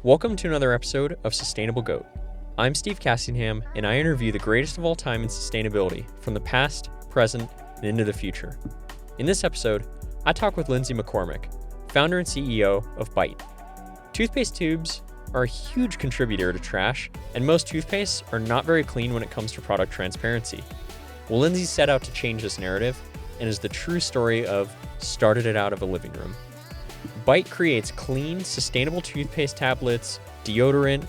Welcome to another episode of Sustainable Goat. I'm Steve Cassingham, and I interview the greatest of all time in sustainability from the past, present, and into the future. In this episode, I talk with Lindsay McCormick, founder and CEO of Bite. Toothpaste tubes are a huge contributor to trash, and most toothpastes are not very clean when it comes to product transparency. Well, Lindsay set out to change this narrative and is the true story of started it out of a living room. Bite creates clean, sustainable toothpaste tablets, deodorant.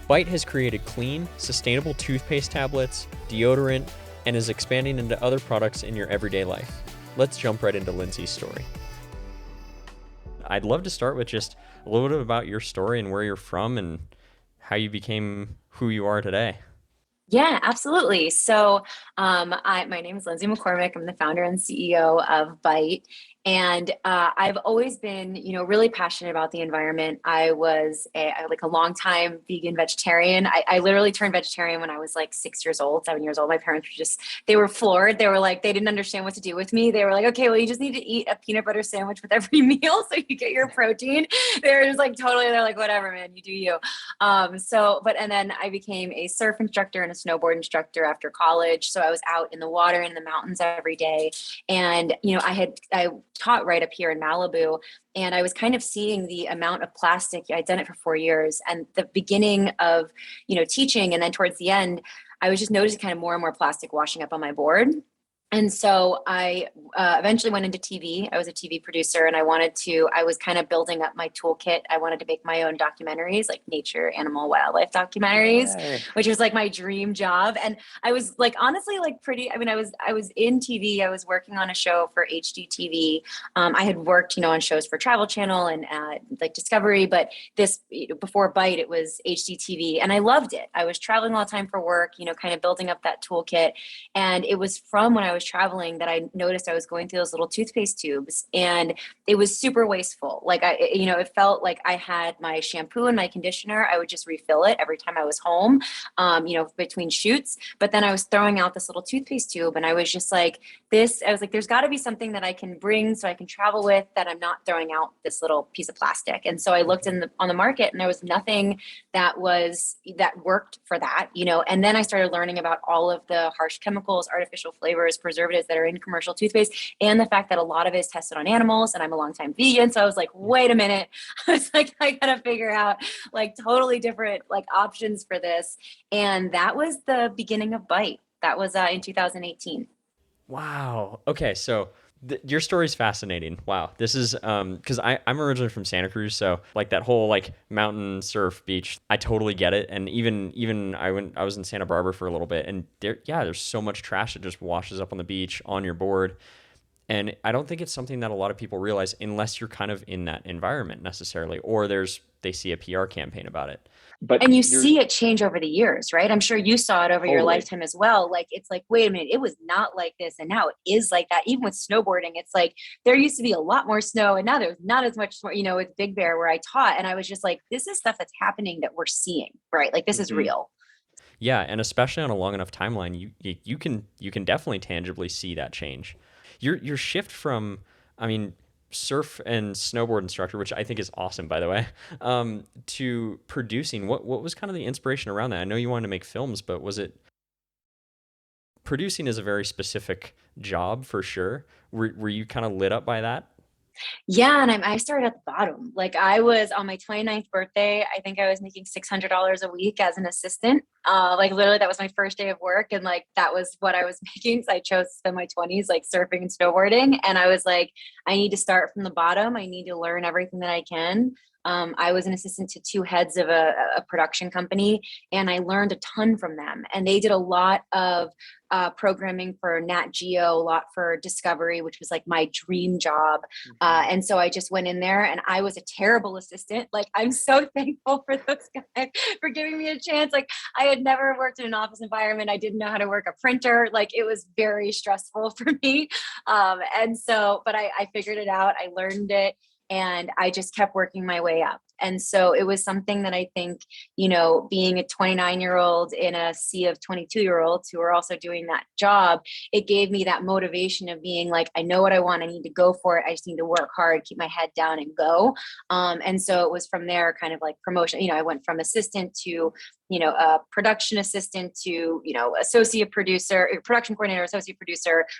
Bite has created clean, sustainable toothpaste tablets, deodorant, and is expanding into other products in your everyday life. Let's jump right into Lindseys Story. I'd love to start with just a little bit about your story and where you're from and how you became who you are today. Yeah, absolutely. So, my name is Lindsay McCormick. I'm the founder and CEO of Bite, and I've always been, really passionate about the environment. I was a long time vegan vegetarian. I literally turned vegetarian when I was like 6 years old, 7 years old. My parents they were floored. They were like, they didn't understand what to do with me. They were like, okay, well, you just need to eat a peanut butter sandwich with every meal so you get your protein. They're just like they're like, whatever, man, you do you. And then I became a surf instructor and a snowboard instructor after college. So I was out in the water in the mountains every day. And, I taught right up here in Malibu, and I was kind of seeing the amount of plastic. I'd done it for 4 years, and the beginning of, teaching. And then towards the end, I was just noticing kind of more and more plastic washing up on my board. And so I eventually went into TV. I was a TV producer, and I was kind of building up my toolkit. I wanted to make my own documentaries, like nature, animal, wildlife documentaries, Yay. which was like my dream job. And I was like, honestly, like I was in TV. I was working on a show for HGTV. I had worked, on shows for Travel Channel and like Discovery, but before Bite, it was HGTV, and I loved it. I was traveling all the time for work, kind of building up that toolkit. And it was from when I was traveling that I noticed I was going through those little toothpaste tubes, and it was super wasteful. Like it felt like I had my shampoo and my conditioner. I would just refill it every time I was home, between shoots. But then I was throwing out this little toothpaste tube, and I was just like, I was like, there's got to be something that I can bring so I can travel with that I'm not throwing out this little piece of plastic. And so I looked on the market, and there was nothing that worked for that, and then I started learning about all of the harsh chemicals, artificial flavors, preservatives that are in commercial toothpaste, and the fact that a lot of it is tested on animals. And I'm a longtime vegan. So I was like, wait a minute. I was like, I gotta figure out like totally different like options for this. And that was the beginning of Bite. That was in 2018. Wow. Okay, so your story is fascinating. Wow, this is because I'm originally from Santa Cruz, so like that whole like mountain surf beach, I totally get it. And even I was in Santa Barbara for a little bit, and there's so much trash that just washes up on the beach on your board. And I don't think it's something that a lot of people realize unless you're kind of in that environment necessarily, or they see a PR campaign about it. But And you you're see it change over the years, right? I'm sure you saw it over your totally. lifetime as well. Like, it's like, wait a minute, it was not like this. And now it is like that. Even with snowboarding, it's like there used to be a lot more snow, and now there's not as much, with Big Bear where I taught. And I was just like, this is stuff that's happening that we're seeing, right? Like, this is Mhm. real. Yeah, and especially on a long enough timeline, you can definitely tangibly see that change. Your shift from, I mean, surf and snowboard instructor, which I think is awesome, by the way, to producing. What was kind of the inspiration around that? I know you wanted to make films, but was it producing is a very specific job for sure. Were you kind of lit up by that? Yeah, and I started at the bottom. Like I was on my 29th birthday, I think I was making $600 a week as an assistant. Like literally that was my first day of work, and like that was what I was making. So I chose to spend my 20s like surfing and snowboarding, and I was like, I need to start from the bottom. I need to learn everything that I can. I was an assistant to two heads of a production company, and I learned a ton from them. And they did a lot of programming for Nat Geo, a lot for Discovery, which was like my dream job. Mhm. And so I just went in there, and I was a terrible assistant. Like, I'm so thankful for those guys for giving me a chance. Like, I had never worked in an office environment. I didn't know how to work a printer. Like, it was very stressful for me. But I figured it out. I learned it. And I just kept working my way up. And so it was something that I think, being a 29-year-old in a sea of 22-year-olds who are also doing that job, it gave me that motivation of being like, I know what I want. I need to go for it. I just need to work hard, keep my head down and go. And so it was from there kind of like promotion. I went from assistant to, a production assistant to, associate producer, production coordinator, associate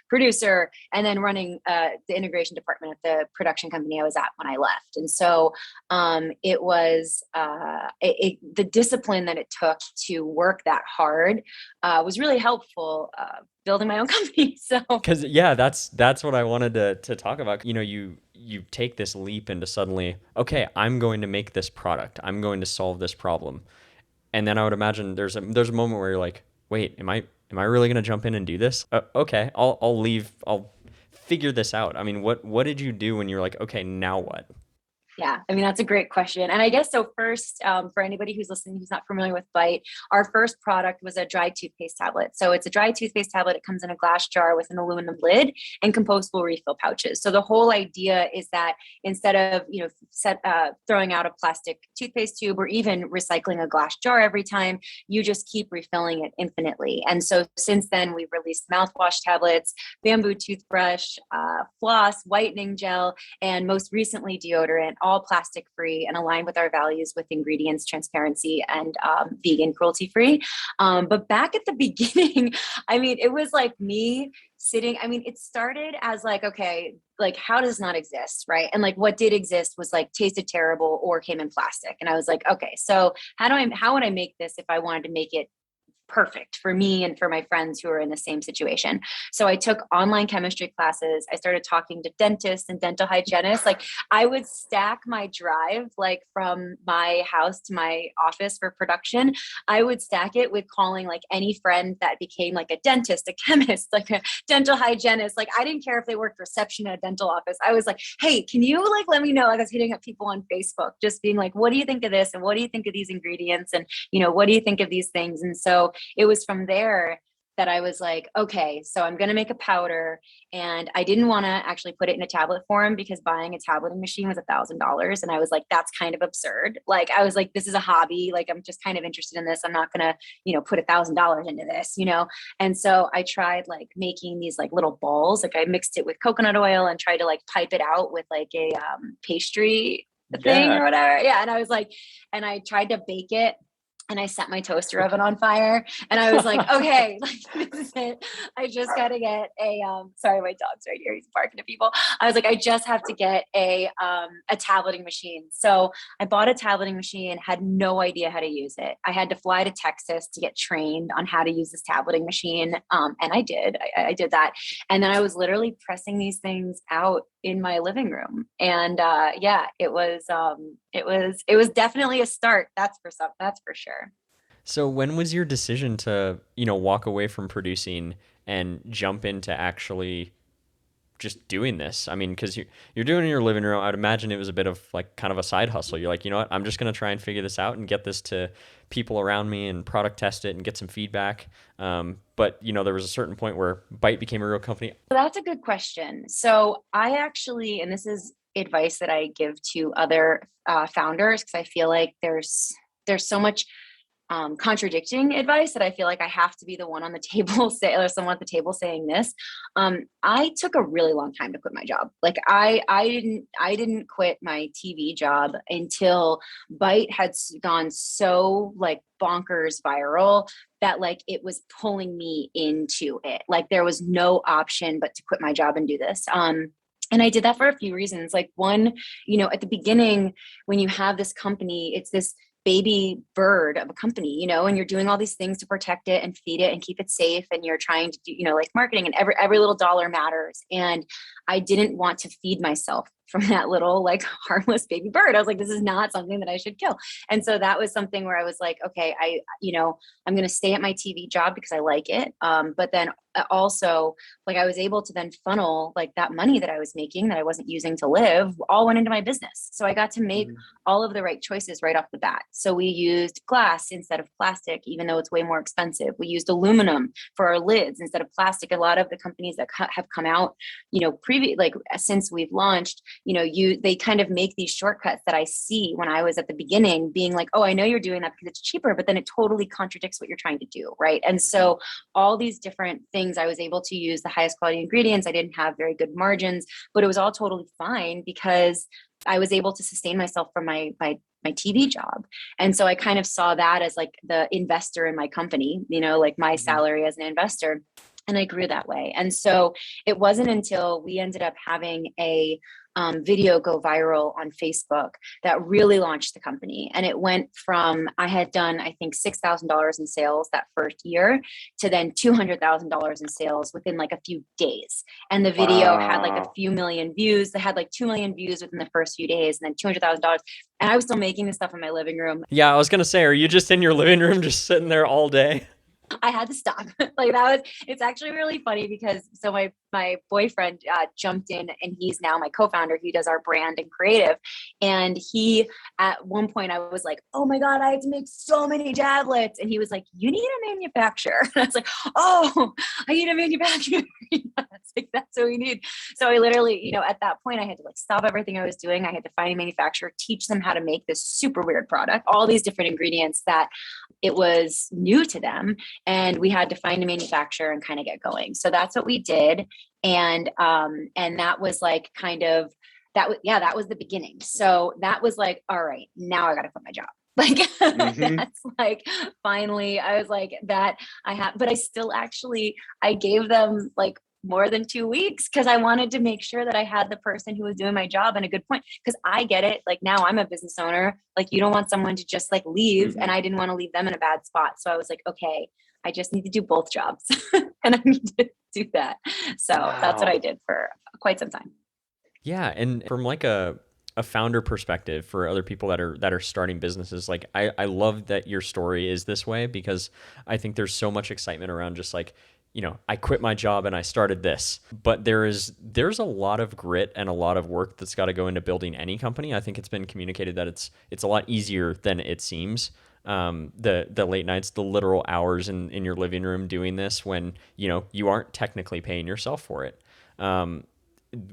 producer, and then running the integration department at the production company I was at when I left. And so it was the discipline that it took to work that hard was really helpful building my own company. So because that's what I wanted to talk about. You take this leap into suddenly, okay, I'm going to make this product, I'm going to solve this problem. And then I would imagine there's a moment where you're like, wait, am I really going to jump in and do this? Okay, I'll leave. I'll figure this out. I mean, what did you do when you're like, okay, now what? Yeah, I mean, that's a great question. And I guess so first, for anybody who's listening, who's not familiar with Bite, our first product was a dry toothpaste tablet. So it's a dry toothpaste tablet. It comes in a glass jar with an aluminum lid and compostable refill pouches. So the whole idea is that instead of, throwing out a plastic toothpaste tube or even recycling a glass jar every time, you just keep refilling it infinitely. And so since then, we've released mouthwash tablets, bamboo toothbrush, floss, whitening gel, and most recently deodorant, all plastic free and aligned with our values with ingredients, transparency, and vegan, cruelty free. But back at the beginning, I mean, it was like me sitting, I mean, it started as like, okay, like how does not exist, right? And like what did exist was like tasted terrible or came in plastic. And I was like, okay, so how would I make this if I wanted to make it perfect for me and for my friends who are in the same situation? So I took online chemistry classes. I started talking to dentists and dental hygienists. Like I would stack my drive, like from my house to my office for production. I would stack it with calling like any friend that became like a dentist, a chemist, like a dental hygienist. Like I didn't care if they worked reception at a dental office. I was like, hey, can you like let me know? Like I was hitting up people on Facebook, just being like, what do you think of this? And what do you think of these ingredients? And what do you think of these things? And so it was from there that I was like, okay, so I'm going to make a powder. And I didn't want to actually put it in a tablet form because buying a tableting machine was $1,000. And I was like, that's kind of absurd. Like, I was like, this is a hobby. Like, I'm just kind of interested in this. I'm not going to, put $1,000 into this, And so I tried like making these like little balls. Like I mixed it with coconut oil and tried to like pipe it out with like a pastry thing or whatever. Yeah. And I was like, and I tried to bake it. And I set my toaster oven on fire and I was like, okay, like this is it. I just got to get sorry, my dog's right here. He's barking at people. I was like, I just have to get a tableting machine. So I bought a tableting machine, had no idea how to use it. I had to fly to Texas to get trained on how to use this tableting machine. And I did that. And then I was literally pressing these things out in my living room. And it was definitely a start. That's for sure. So when was your decision to, walk away from producing and jump into actually just doing this? I mean, because you're doing it in your living room. I'd imagine it was a bit of like kind of a side hustle. You're like, you know what, I'm just going to try and figure this out and get this to people around me and product test it and get some feedback. But, there was a certain point where Bite became a real company. That's a good question. So I actually, and this is advice that I give to other founders, because I feel like there's so much contradicting advice that I feel like I have to be the one on the table or someone at the table saying this. I took a really long time to quit my job. Like I didn't quit my TV job until Bite had gone so like bonkers viral that like it was pulling me into it. Like there was no option but to quit my job and do this. And I did that for a few reasons. Like one, at the beginning, when you have this company, it's this baby bird of a company, and you're doing all these things to protect it and feed it and keep it safe. And you're trying to do, like marketing, and every little dollar matters. And I didn't want to feed myself from that little like harmless baby bird. I was like, this is not something that I should kill. And so that was something where I was like, okay, I'm going to stay at my TV job because I like it. But then also like I was able to then funnel like that money that I was making that I wasn't using to live all went into my business. So I got to make all of the right choices right off the bat. So we used glass instead of plastic, even though it's way more expensive. We used aluminum for our lids instead of plastic. A lot of the companies that have come out, like since we've launched, they kind of make these shortcuts that I see when I was at the beginning being like, oh, I know you're doing that because it's cheaper, but then it totally contradicts what you're trying to do. Right. And so all these different things, I was able to use the highest quality ingredients. I didn't have very good margins, but it was all totally fine because I was able to sustain myself from my TV job. And so I kind of saw that as like the investor in my company, like my salary as an investor. And I grew that way. And so it wasn't until we ended up having a video go viral on Facebook that really launched the company. And it went from, I had done, I think, $6,000 in sales that first year to then $200,000 in sales within like a few days. And the video had like a few million views. They had like 2 million views within the first few days and then $200,000. And I was still making this stuff in my living room. Yeah, I was going to say, are you just in your living room, just sitting there all day? I had to stop. It's actually really funny because so my boyfriend jumped in and he's now my co-founder. He does our brand and creative. And he, at one point I was like, oh my God, I have to make so many tablets. And he was like, you need a manufacturer. And I was like, oh, I need a manufacturer. It's like, that's what we need. So I literally, at that point I had to like stop everything I was doing. I had to find a manufacturer, teach them how to make this super weird product, all these different ingredients that it was new to them. And we had to find a manufacturer and kind of get going. So that's what we did. And that was like that was the beginning. So that was like, all right, now I got to quit my job. Like that's like, finally, I was like that but I gave them like more than 2 weeks because I wanted to make sure that I had the person who was doing my job and a good point. Because I get it. Like now I'm a business owner. Like you don't want someone to just like leave, and I didn't want to leave them in a bad spot. So I was like, okay, I just need to do both jobs and I need to do that. So that's what I did for quite some time. Yeah. And from like a founder perspective for other people that are starting businesses, like I love that your story is this way because I think there's so much excitement around just like, I quit my job and I started this, but there's a lot of grit and a lot of work that's got to go into building any company. I think it's been communicated that it's a lot easier than it seems. The late nights, the literal hours in your living room doing this when, you aren't technically paying yourself for it.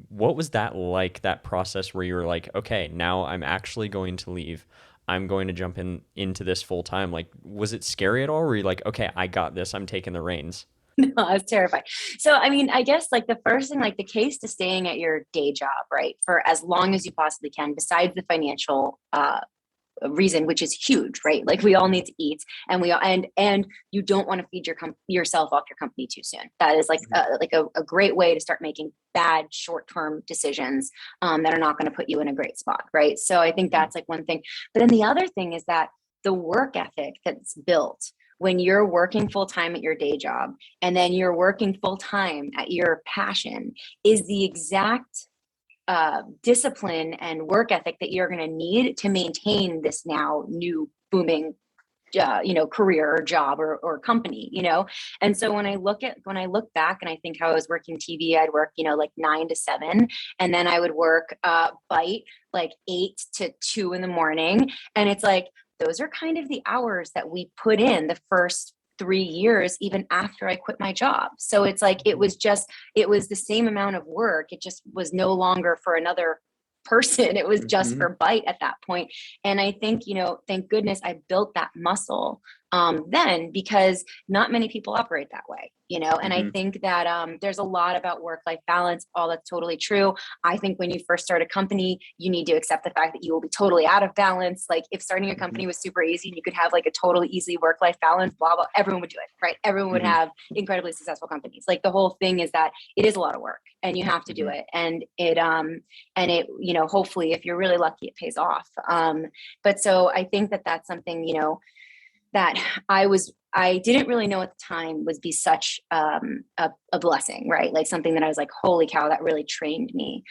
What was that like, that process where you were like, okay, now I'm actually going to leave. I'm going to jump into this full time. Like, was it scary at all? Were you like, okay, I got this, I'm taking the reins? No, I was terrified. So, I mean, I guess like the first thing, like the case to staying at your day job, right, for as long as you possibly can, besides the financial reason, which is huge, right? Like we all need to eat, and and you don't want to feed yourself off your company too soon. That is like a great way to start making bad short-term decisions that are not going to put you in a great spot, right? So I think that's like one thing. But then the other thing is that the work ethic that's built when you're working full-time at your day job and then you're working full-time at your passion is the exact discipline and work ethic that you're going to need to maintain this now new booming career or job or company, And so when I look back and I think how I was working TV, I'd work, like 9 to 7, and then I would work bite like 8 to 2 in the morning. And it's like, those are kind of the hours that we put in the first 3 years, even after I quit my job. So it's like, it was the same amount of work. It just was no longer for another person. It was just for bite at that point. And I think, thank goodness I built that muscle then, because not many people operate that way, and I think that there's a lot about work-life balance. All that's totally true. I think when you first start a company, you need to accept the fact that you will be totally out of balance. Like if starting a company was super easy and you could have like a totally easy work-life balance, blah, blah, everyone would do it, right? Everyone would have incredibly successful companies. Like the whole thing is that it is a lot of work and you have to do it. And it, hopefully if you're really lucky, it pays off. But so I think that that's something, that I didn't really know at the time would be such a blessing, right? Like something that I was like, holy cow, that really trained me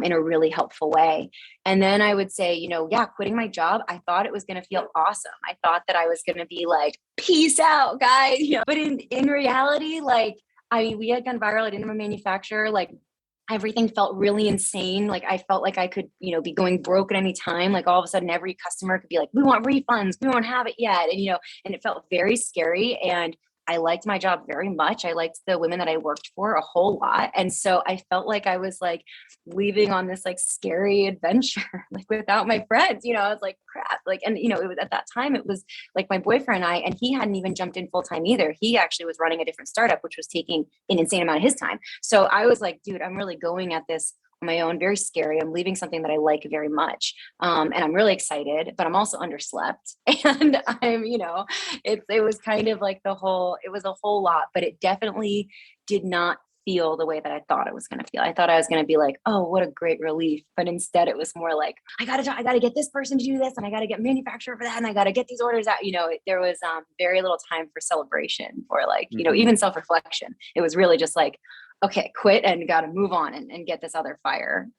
in a really helpful way. And then I would say, quitting my job, I thought it was going to feel awesome. I thought that I was going to be like, peace out, guys. But in reality, like, we had gone viral. I didn't have a manufacturer. Like everything felt really insane. Like I felt like I could, be going broke at any time. Like all of a sudden every customer could be like, we want refunds. We won't have it yet. And, and it felt very scary. And I liked my job very much. I liked the women that I worked for a whole lot. And so I felt like I was like leaving on this like scary adventure, like without my friends, I was like, crap. Like, and it was at that time, it was like my boyfriend and I, and he hadn't even jumped in full time either. He actually was running a different startup, which was taking an insane amount of his time. So I was like, dude, I'm really going at this on my own, very scary. I'm leaving something that I like very much. And I'm really excited, but I'm also underslept. And it was kind of like it was a whole lot, but it definitely did not feel the way that I thought it was going to feel. I thought I was going to be like, oh, what a great relief. But instead it was more like, I got to get this person to do this, and I got to get manufacturer for that. And I got to get these orders out. There was very little time for celebration or like, even self-reflection. It was really just like, okay, quit and got to move on and get this other fire,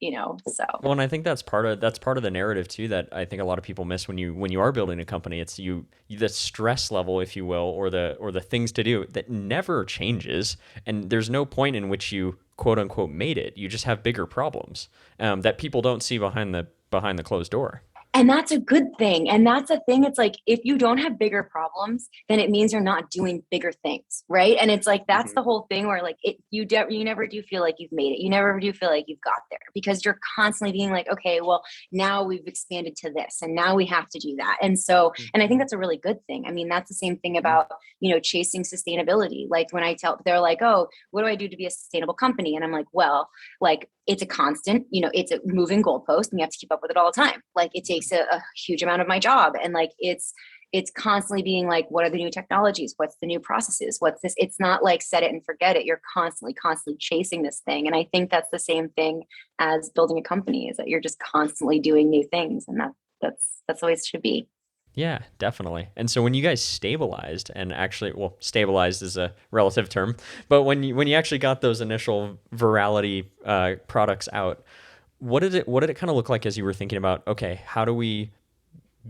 so. Well, and I think that's part of the narrative too, that I think a lot of people miss when you are building a company. It's the stress level, if you will, or the things to do that never changes. And there's no point in which you quote unquote made it. You just have bigger problems that people don't see behind the closed door. And that's a good thing. And that's a thing. It's like, if you don't have bigger problems, then it means you're not doing bigger things. Right. And it's like, that's the whole thing where like you never do feel like you've made it. You never do feel like you've got there, because you're constantly being like, okay, well, now we've expanded to this and now we have to do that. And so, and I think that's a really good thing. I mean, that's the same thing about, chasing sustainability. Like when they're like, oh, what do I do to be a sustainable company? And I'm like, well, like, it's a constant, it's a moving goalpost, and you have to keep up with it all the time. Like it takes a huge amount of my job. And like, it's constantly being like, what are the new technologies? What's the new processes? What's this? It's not like set it and forget it. You're constantly chasing this thing. And I think that's the same thing as building a company, is that you're just constantly doing new things. And that's the way it should be. Yeah, definitely. And so when you guys stabilized, and actually, well, stabilized is a relative term, but when you actually got those initial virality products out, what did it kind of look like as you were thinking about, okay, how do we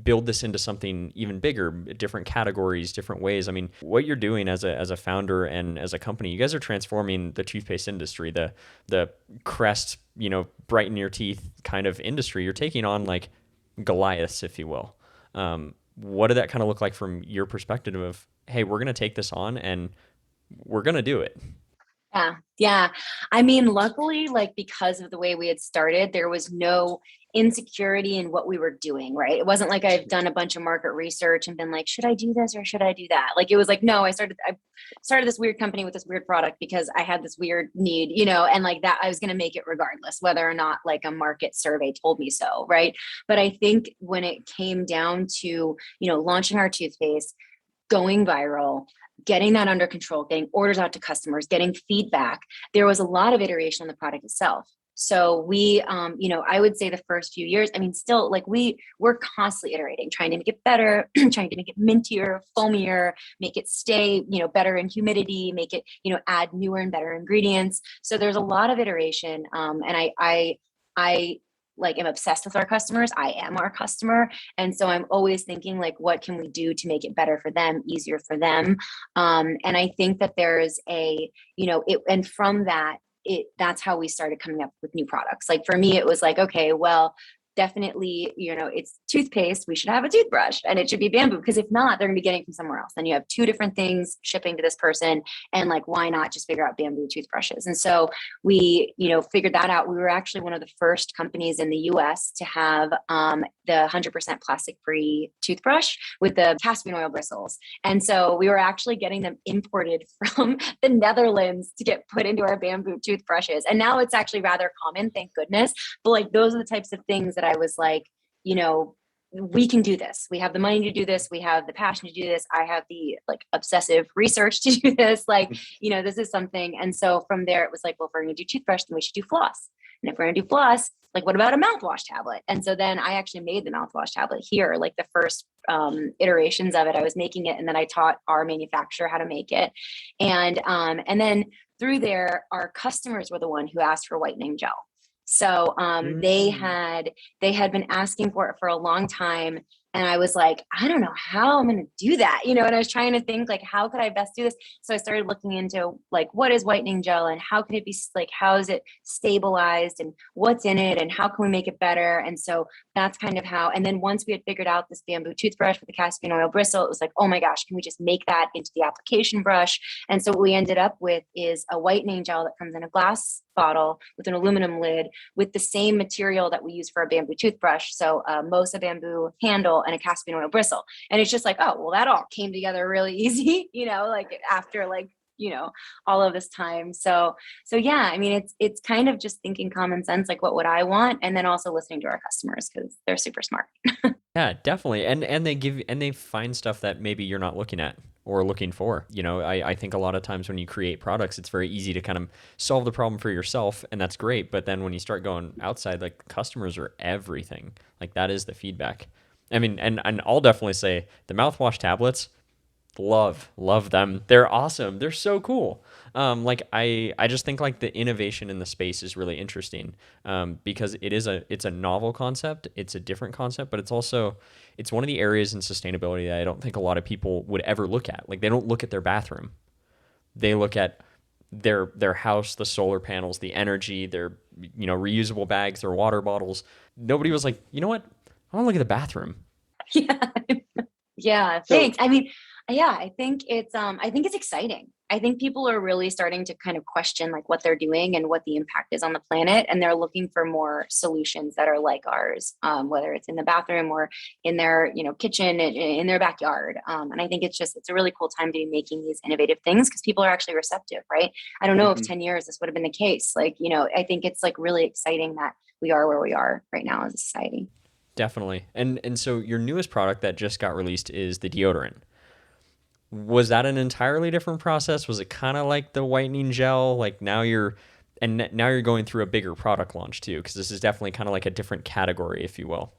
build this into something even bigger, different categories, different ways? I mean, what you're doing as a founder and as a company, you guys are transforming the toothpaste industry, the crest, brighten your teeth kind of industry. You're taking on like Goliaths, if you will. What did that kind of look like from your perspective of, hey, we're going to take this on and we're going to do it? Yeah. I mean, luckily, like, because of the way we had started, there was no insecurity in what we were doing, right? It wasn't like I've done a bunch of market research and been like, should I do this or should I do that? Like, it was like, no, I started this weird company with this weird product because I had this weird need, and like that I was going to make it regardless, whether or not like a market survey told me so. Right. But I think when it came down to, launching our toothpaste, going viral, getting that under control, getting orders out to customers, getting feedback, there was a lot of iteration on the product itself. So we, I would say the first few years, I mean, still like we're constantly iterating, trying to make it better, trying to make it mintier, foamier, make it stay, better in humidity, make it, add newer and better ingredients. So there's a lot of iteration. And I like am obsessed with our customers. I am our customer. And so I'm always thinking like, what can we do to make it better for them, easier for them? And I think that there's and from that, that's how we started coming up with new products. Like for me, it was like, okay, well, definitely, it's toothpaste. We should have a toothbrush and it should be bamboo, because if not, they're gonna be getting it from somewhere else. Then you have two different things shipping to this person. And like, why not just figure out bamboo toothbrushes? And so we, figured that out. We were actually one of the first companies in the US to have the 100% plastic free toothbrush with the castor oil bristles. And so we were actually getting them imported from the Netherlands to get put into our bamboo toothbrushes. And now it's actually rather common, thank goodness. But like, those are the types of things that I was like, we can do this. We have the money to do this. We have the passion to do this. I have the like obsessive research to do this. Like, this is something. And so from there, it was like, well, if we're going to do toothbrush, then we should do floss. And if we're going to do floss, like, what about a mouthwash tablet? And so then I actually made the mouthwash tablet here, like the first iterations of it. I was making it, and then I taught our manufacturer how to make it. And then through there, our customers were the one who asked for whitening gel. So they had been asking for it for a long time. And I was like, I don't know how I'm going to do that, and I was trying to think like, how could I best do this? So I started looking into like, what is whitening gel and how can it be like, how is it stabilized and what's in it and how can we make it better? And so that's kind of how, and then once we had figured out this bamboo toothbrush with the caspian oil bristle, it was like, oh my gosh, can we just make that into the application brush? And so what we ended up with is a whitening gel that comes in a glass bottle with an aluminum lid with the same material that we use for a bamboo toothbrush. So a Mosa bamboo handle and a caspian oil bristle. And it's just like, oh, well, that all came together really easy, like after like, all of this time. So yeah, I mean, it's kind of just thinking common sense, like what would I want? And then also listening to our customers because they're super smart. Yeah, definitely. And they find stuff that maybe you're not looking at or looking for. I think a lot of times when you create products, it's very easy to kind of solve the problem for yourself, and that's great. But then when you start going outside, like customers are everything. Like that is the feedback. I mean, and I'll definitely say the mouthwash tablets, love them. They're awesome. They're so cool. Like I just think like the innovation in the space is really interesting, because it's a novel concept. It's a different concept, but it's one of the areas in sustainability that I don't think a lot of people would ever look at. Like they don't look at their bathroom. They look at their house, the solar panels, the energy, their reusable bags, their water bottles. Nobody was like, you know what? I want to look at the bathroom. Yeah. Yeah. Thanks. I mean, yeah, I think it's exciting. I think people are really starting to kind of question like what they're doing and what the impact is on the planet. And they're looking for more solutions that are like ours, whether it's in the bathroom or in their, kitchen, in their backyard. And I think it's a really cool time to be making these innovative things because people are actually receptive, right? I don't know if 10 years this would have been the case. Like, I think it's like really exciting that we are where we are right now as a society. Definitely. And so your newest product that just got released is the deodorant. Was that an entirely different process? Was it kind of like the whitening gel? Like now you're going through a bigger product launch too, because this is definitely kind of like a different category, if you will.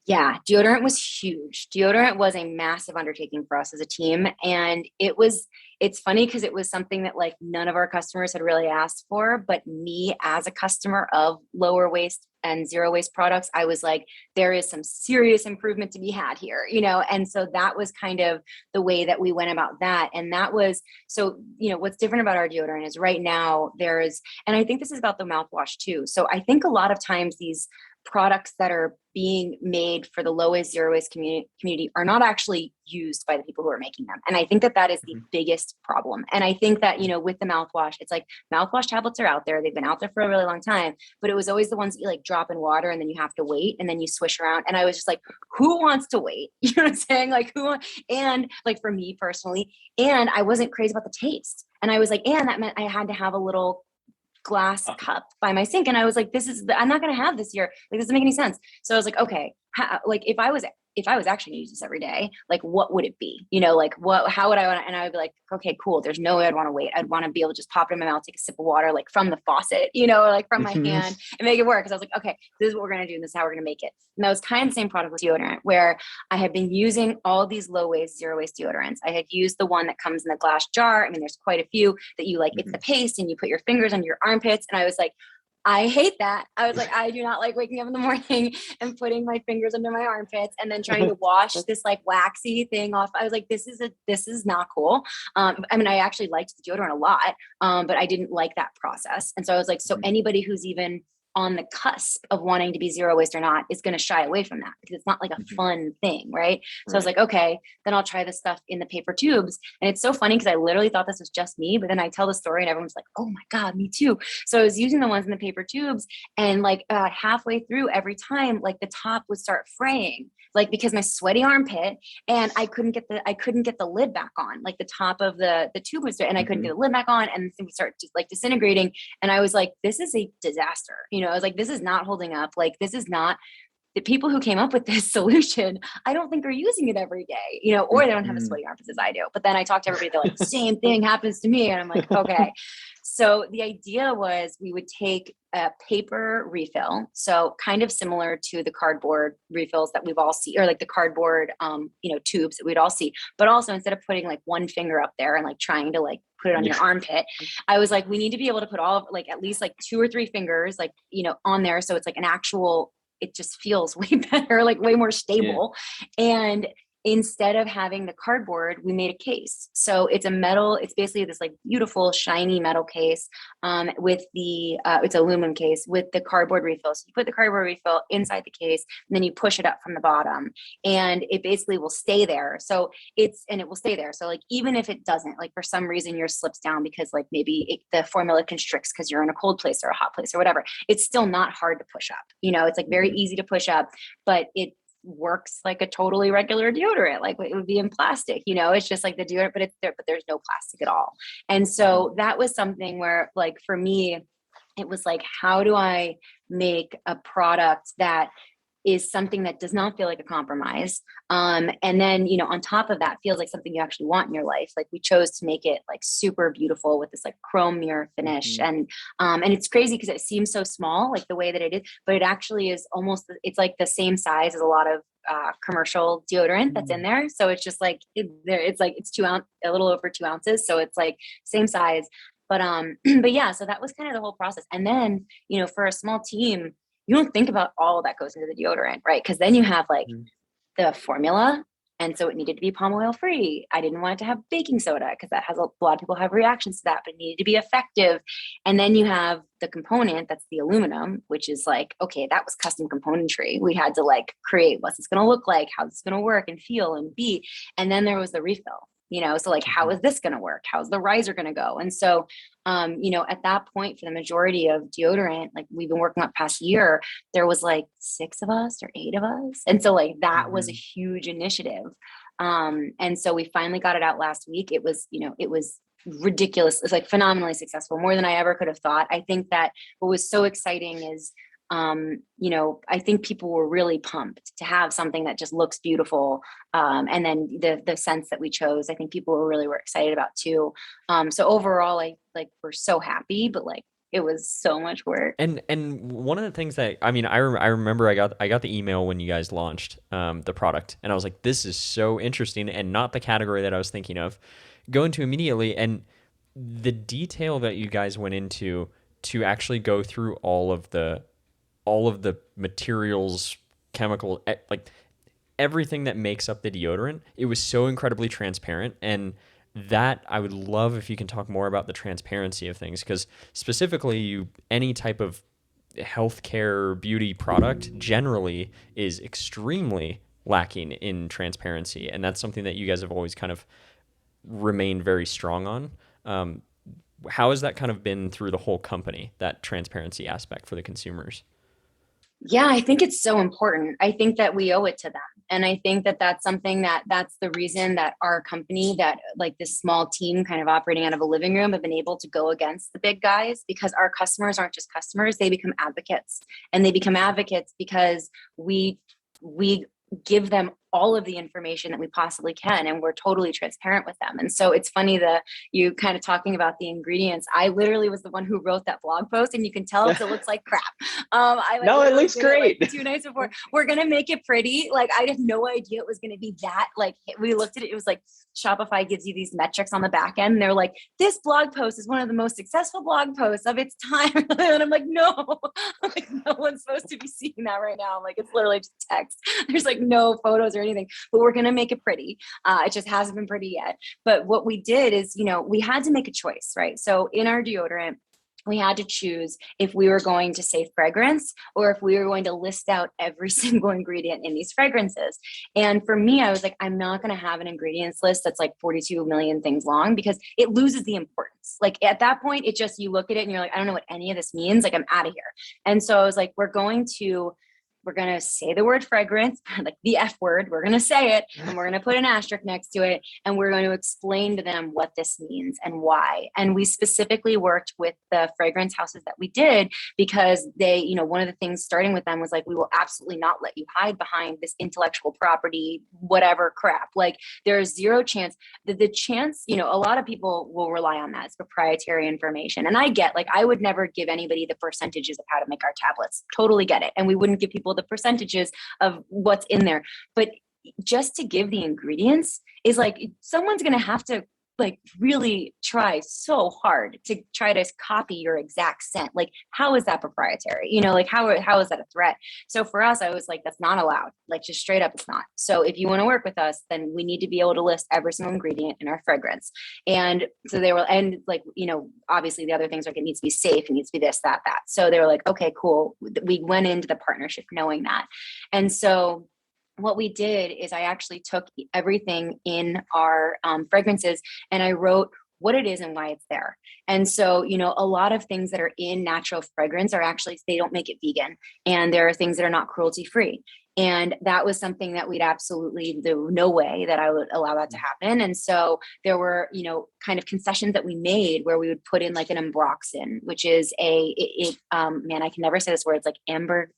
Yeah, deodorant was huge. Deodorant was a massive undertaking for us as a team. And it's funny because it was something that like none of our customers had really asked for, but me as a customer of lower waste and zero waste products, I was like, there is some serious improvement to be had here, And so that was kind of the way that we went about that. And that was, so, what's different about our deodorant is right now and I think this is about the mouthwash too. So I think a lot of times these products that are being made for the low waste, zero waste community are not actually used by the people who are making them. And I think that is the biggest problem. And I think that, with the mouthwash, it's like mouthwash tablets are out there. They've been out there for a really long time, but it was always the ones that you like drop in water and then you have to wait and then you swish around. And I was just like, who wants to wait? You know what I'm saying? Like and like for me personally, and I wasn't crazy about the taste. And I was like, and that meant I had to have a little glass cup by my sink. And I was like, I'm not going to have this here. Like, this doesn't make any sense. So I was like, okay, like if I was actually going to use this every day, like what would it be? How would I want to, and I would be like, okay, cool. There's no way I'd want to wait. I'd want to be able to just pop it in my mouth, take a sip of water, like from the faucet, or like from my hand and make it work. Cause I was like, okay, this is what we're going to do. And this is how we're going to make it. And that was kind of the same product with deodorant where I had been using all these low waste, zero waste deodorants. I had used the one that comes in the glass jar. I mean, there's quite a few that you like, it's the paste and you put your fingers under your armpits. And I was like, I hate that. I was like, I do not like waking up in the morning and putting my fingers under my armpits and then trying to wash this like waxy thing off. I was like, this is not cool. I mean, I actually liked the deodorant a lot, but I didn't like that process. And so I was like, so anybody who's even on the cusp of wanting to be zero waste or not is going to shy away from that because it's not like a fun thing. Right. So I was like, okay, then I'll try this stuff in the paper tubes. And it's so funny because I literally thought this was just me, but then I tell the story and everyone's like, oh my God, me too. So I was using the ones in the paper tubes and like halfway through every time, like the top would start fraying, like because my sweaty armpit and I couldn't get the lid back on, like the top of the tube was, and I couldn't get the lid back on and things would start just like disintegrating. And I was like, this is a disaster. I was like, this is not holding up. Like, this is not the people who came up with this solution. I don't think are using it every day, or they don't have as sweaty armpits as I do. But then I talked to everybody, they're like, the same thing happens to me. And I'm like, okay. So the idea was we would take a paper refill. So kind of similar to the cardboard refills that we've all seen, or like the cardboard, tubes that we'd all see, but also instead of putting like one finger up there and like trying to like put it on your armpit, I was like, we need to be able to put all of like at least like 2 or 3 fingers, like, on there. So it's like an actual it just feels way better, like way more stable. And instead of having the cardboard, we made a case. So it's a metal, it's basically this like beautiful, shiny metal case with the, it's aluminum case with the cardboard refill. So you put the cardboard refill inside the case, and then you push it up from the bottom, and it basically will stay there. So it will stay there. So like, even if it doesn't, like for some reason yours slips down because like maybe the formula constricts because you're in a cold place or a hot place or whatever, it's still not hard to push up. It's like very easy to push up, but it works like a totally regular deodorant, like it would be in plastic. It's just like the deodorant, but it's there, but there's no plastic at all. And so that was something where, like, for me, it was like, how do I make a product that is something that does not feel like a compromise. And then, on top of that, feels like something you actually want in your life. Like, we chose to make it like super beautiful with this like chrome mirror finish. And it's crazy because it seems so small, like the way that it is, but it actually is it's like the same size as a lot of commercial deodorant that's in there. So it's just like, it's 2 ounce, a little over 2 ounces. So it's like same size, but yeah, so that was kind of the whole process. And then, for a small team, you don't think about all that goes into the deodorant, right? Because then you have like the formula. And so it needed to be palm oil free. I didn't want it to have baking soda because that has a lot of people have reactions to that, but it needed to be effective. And then you have the component that's the aluminum, which is like, okay, that was custom componentry. We had to like create what's this going to look like, how's this going to work and feel and be. And then there was the refill. So like, how is this going to work? How's the riser going to go? And so, at that point, for the majority of deodorant, like we've been working up past year, there was like 6 of us or 8 of us. And so like, that was a huge initiative. And so we finally got it out last week. It was ridiculous. It's like phenomenally successful, more than I ever could have thought. I think that what was so exciting is, I think people were really pumped to have something that just looks beautiful. And then the scents that we chose, I think people were excited about too. So overall, we're so happy, but like, it was so much work. And one of the things that, I remember I got the email when you guys launched the product, and I was like, this is so interesting and not the category that I was thinking of. Go into immediately, and the detail that you guys went into to actually go through all of the materials, chemical, like everything that makes up the deodorant, it was so incredibly transparent. And that I would love if you can talk more about the transparency of things, because specifically any type of healthcare beauty product generally is extremely lacking in transparency. And that's something that you guys have always kind of remained very strong on. How has that kind of been through the whole company, that transparency aspect for the consumers? Yeah, I think it's so important. I think that we owe it to them. And I think that that's something that's the reason that our company, that like this small team kind of operating out of a living room, have been able to go against the big guys, because our customers aren't just customers, they become advocates. And they become advocates because we give them all of the information that we possibly can, and we're totally transparent with them. And so it's funny that you kind of talking about the ingredients. I literally was the one who wrote that blog post, and you can tell if it looks like crap. No, it looks great. Like 2 nights before, we're gonna make it pretty. Like, I had no idea it was gonna be that. Like, we looked at it, it was like Shopify gives you these metrics on the back end, and they're like, this blog post is one of the most successful blog posts of its time. And I'm like, no, like, no one's supposed to be seeing that right now. I'm like, it's literally just text. There's like no photos or anything, but we're going to make it pretty. It just hasn't been pretty yet. But what we did is, we had to make a choice, right? So in our deodorant, we had to choose if we were going to say fragrance or if we were going to list out every single ingredient in these fragrances. And for me, I was like, I'm not going to have an ingredients list that's like 42 million things long, because it loses the importance. Like, at that point, it just, you look at it and you're like, I don't know what any of this means. Like, I'm out of here. And so I was like, we're going to say the word fragrance, like the F word, we're going to say it, and we're going to put an asterisk next to it. And we're going to explain to them what this means and why. And we specifically worked with the fragrance houses that we did, because they, one of the things starting with them was like, we will absolutely not let you hide behind this intellectual property, whatever crap. Like, there's zero chance that the chance, a lot of people will rely on that as proprietary information. And I get, like, I would never give anybody the percentages of how to make our tablets. Totally get it. And we wouldn't give people the percentages of what's in there, but just to give the ingredients is like, someone's going to have to like really try so hard to try to copy your exact scent. Like, how is that proprietary? Like how is that a threat? So for us, I was like, that's not allowed. Like, just straight up, it's not. So if you want to work with us, then we need to be able to list every single ingredient in our fragrance. And so they were, and like, obviously the other things, like, it needs to be safe, it needs to be this, that. So they were like, okay, cool. We went into the partnership knowing that. And so what we did is I actually took everything in our fragrances and I wrote what it is and why it's there. And so, a lot of things that are in natural fragrance are actually, they don't make it vegan. And there are things that are not cruelty free. And that was something that we'd absolutely, there was no way that I would allow that to happen. And so there were, kind of concessions that we made where we would put in like an ambroxan, which is man, I can never say this word. It's like amber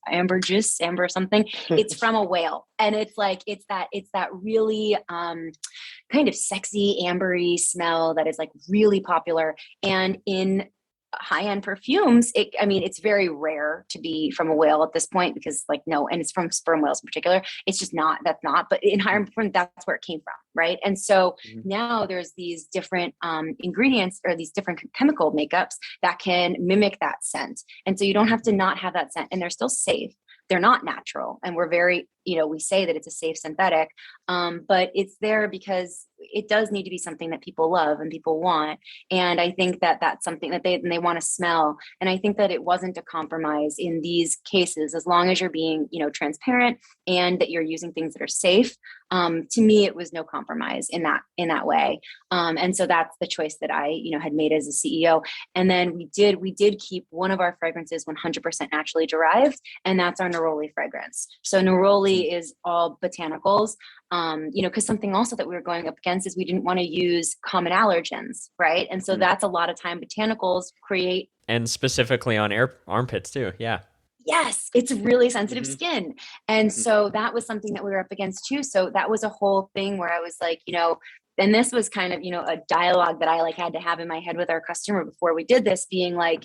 something. It's from a whale. And it's like, it's that really kind of sexy ambery smell that is like really popular. And in high-end perfumes, it's very rare to be from a whale at this point, because like, no, and it's from sperm whales in particular. It's just not, but in high-end perfume, that's where it came from. Right. And so now there's these different ingredients or these different chemical makeups that can mimic that scent. And so you don't have to not have that scent, and they're still safe. They're not natural. And we're very, we say that it's a safe synthetic, but it's there because it does need to be something that people love and people want. And I think that that's something that they want to smell. And I think that it wasn't a compromise in these cases, as long as you're being, transparent and that you're using things that are safe. To me, it was no compromise in that way. And so that's the choice that I, had made as a CEO. And then we did keep one of our fragrances 100% naturally derived, and that's our neroli fragrance. So neroli is all botanicals, because something also that we were going up against is we didn't want to use common allergens, right? And so that's a lot of time botanicals create. And specifically on armpits too. Yeah. Yes, it's really sensitive skin. And so that was something that we were up against too. So that was a whole thing where I was like, and this was kind of, a dialogue that I like had to have in my head with our customer before we did this, being like,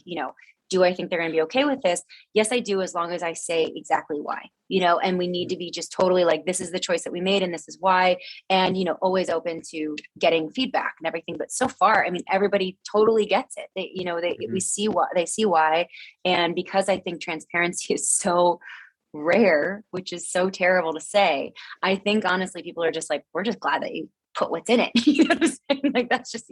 do I think they're going to be okay with this? Yes, I do, as long as I say exactly why, and we need to be just totally like, this is the choice that we made and this is why, and, always open to getting feedback and everything. But so far, everybody totally gets it. We see why. And because I think transparency is so rare, which is so terrible to say, I think honestly, people are just like, we're just glad that you put what's in it. You know what I'm saying? Like, that's just,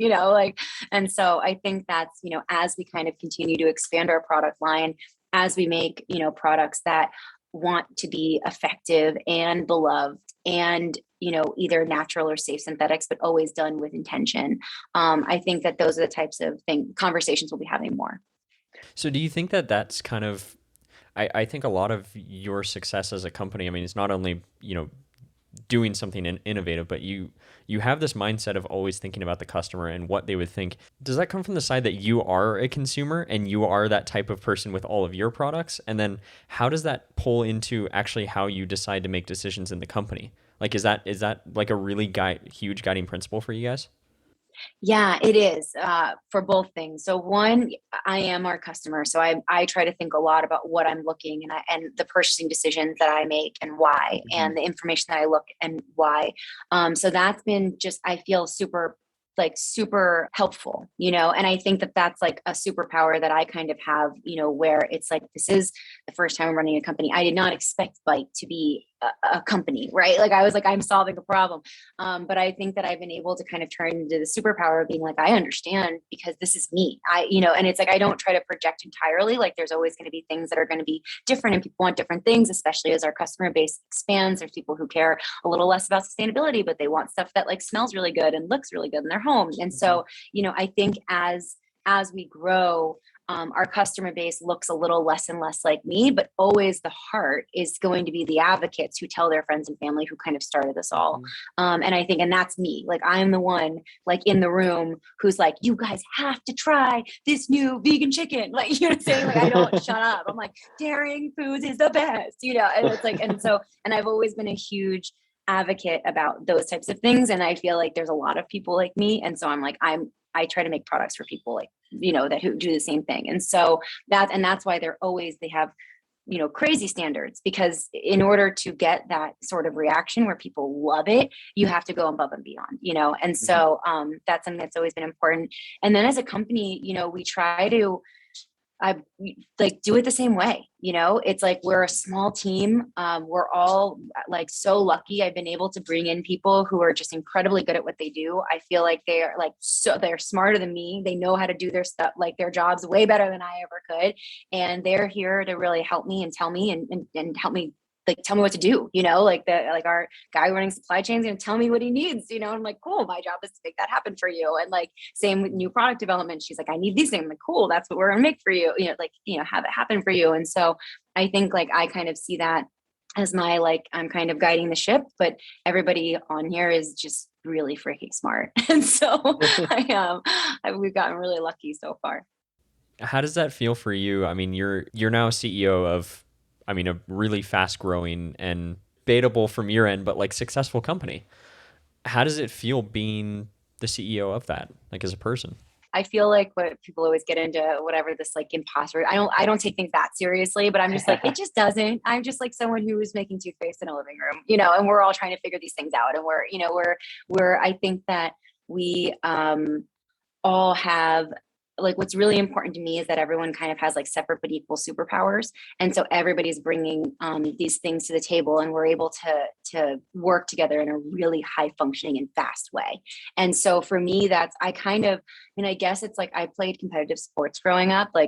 and so I think that's, as we kind of continue to expand our product line, as we make, products that want to be effective and beloved and, either natural or safe synthetics, but always done with intention. I think that those are the types of conversations we'll be having more. So do you think that that's kind of, I think a lot of your success as a company, it's not only, doing something innovative, but you have this mindset of always thinking about the customer and what they would think. Does that come from the side that you are a consumer and you are that type of person with all of your products? And then how does that pull into actually how you decide to make decisions in the company? Like, is that like a really huge guiding principle for you guys? Yeah, it is for both things. So one, I am our customer. So I try to think a lot about what I'm looking and the purchasing decisions that I make and why, and the information that I look and why. So that's been just, I feel super helpful, and I think that that's like a superpower that I kind of have, where it's like, this is the first time I'm running a company. I did not expect Bite to be a company, right? Like, I was like, I'm solving a problem. But I think that I've been able to kind of turn into the superpower of being like, I understand because this is me. And it's like, I don't try to project entirely. Like, there's always going to be things that are going to be different and people want different things, especially as our customer base expands. There's people who care a little less about sustainability, but they want stuff that like smells really good and looks really good in their home. And so, I think as we grow, our customer base looks a little less and less like me, but always the heart is going to be the advocates who tell their friends and family who kind of started this all. And I think, and that's me, like, I'm the one like in the room who's like, you guys have to try this new vegan chicken. Like, you know what I'm saying? Like, I don't shut up. I'm like, Daring Foods is the best, and it's like, and I've always been a huge advocate about those types of things. And I feel like there's a lot of people like me. And so I'm like, I try to make products for people like, that who do the same thing. And so that's why they have crazy standards, because in order to get that sort of reaction where people love it, you have to go above and beyond, and so that's something that's always been important. And then as a company, we try to do it the same way. It's like, we're a small team. We're all like so lucky. I've been able to bring in people who are just incredibly good at what they do. I feel like they are they're smarter than me. They know how to do their stuff, like their jobs way better than I ever could. And they're here to really help me and tell me and help me, tell me what to do, our guy running supply chain is going to tell me what he needs, I'm like, cool, my job is to make that happen for you. And same with new product development. She's like, I need these things. I'm like, cool, that's what we're going to make for you, have it happen for you. And so I think I kind of see that as my, I'm kind of guiding the ship, but everybody on here is just really freaking smart. And so we've gotten really lucky so far. How does that feel for you? I mean, you're now CEO of, a really fast growing and debatable from your end, but successful company. How does it feel being the CEO of that, as a person? I feel like what people always get into, whatever this imposter, I don't take things that seriously, but I'm just it just doesn't. I'm just someone who is making toothpaste in a living room, and we're all trying to figure these things out. And I think that we all have, what's really important to me is that everyone kind of has separate but equal superpowers. And so everybody's bringing these things to the table, and we're able to work together in a really high functioning and fast way. And so for me, I guess it's I played competitive sports growing up. So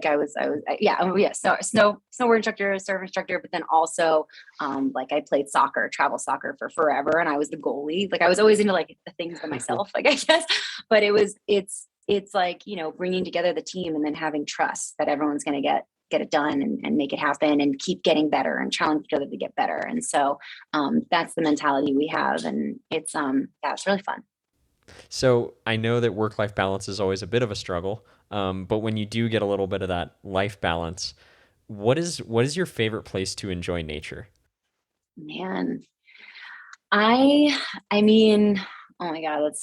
snowboard instructor, surf instructor, but then also I played soccer, travel soccer for forever. And I was the goalie. I was always into the things by myself, I guess, but it's bringing together the team and then having trust that everyone's going to get it done and make it happen and keep getting better and challenge each other to get better. And so that's the mentality we have. And it's really fun. So I know that work-life balance is always a bit of a struggle. But when you do get a little bit of that life balance, what is your favorite place to enjoy nature? Man, I mean, oh my God,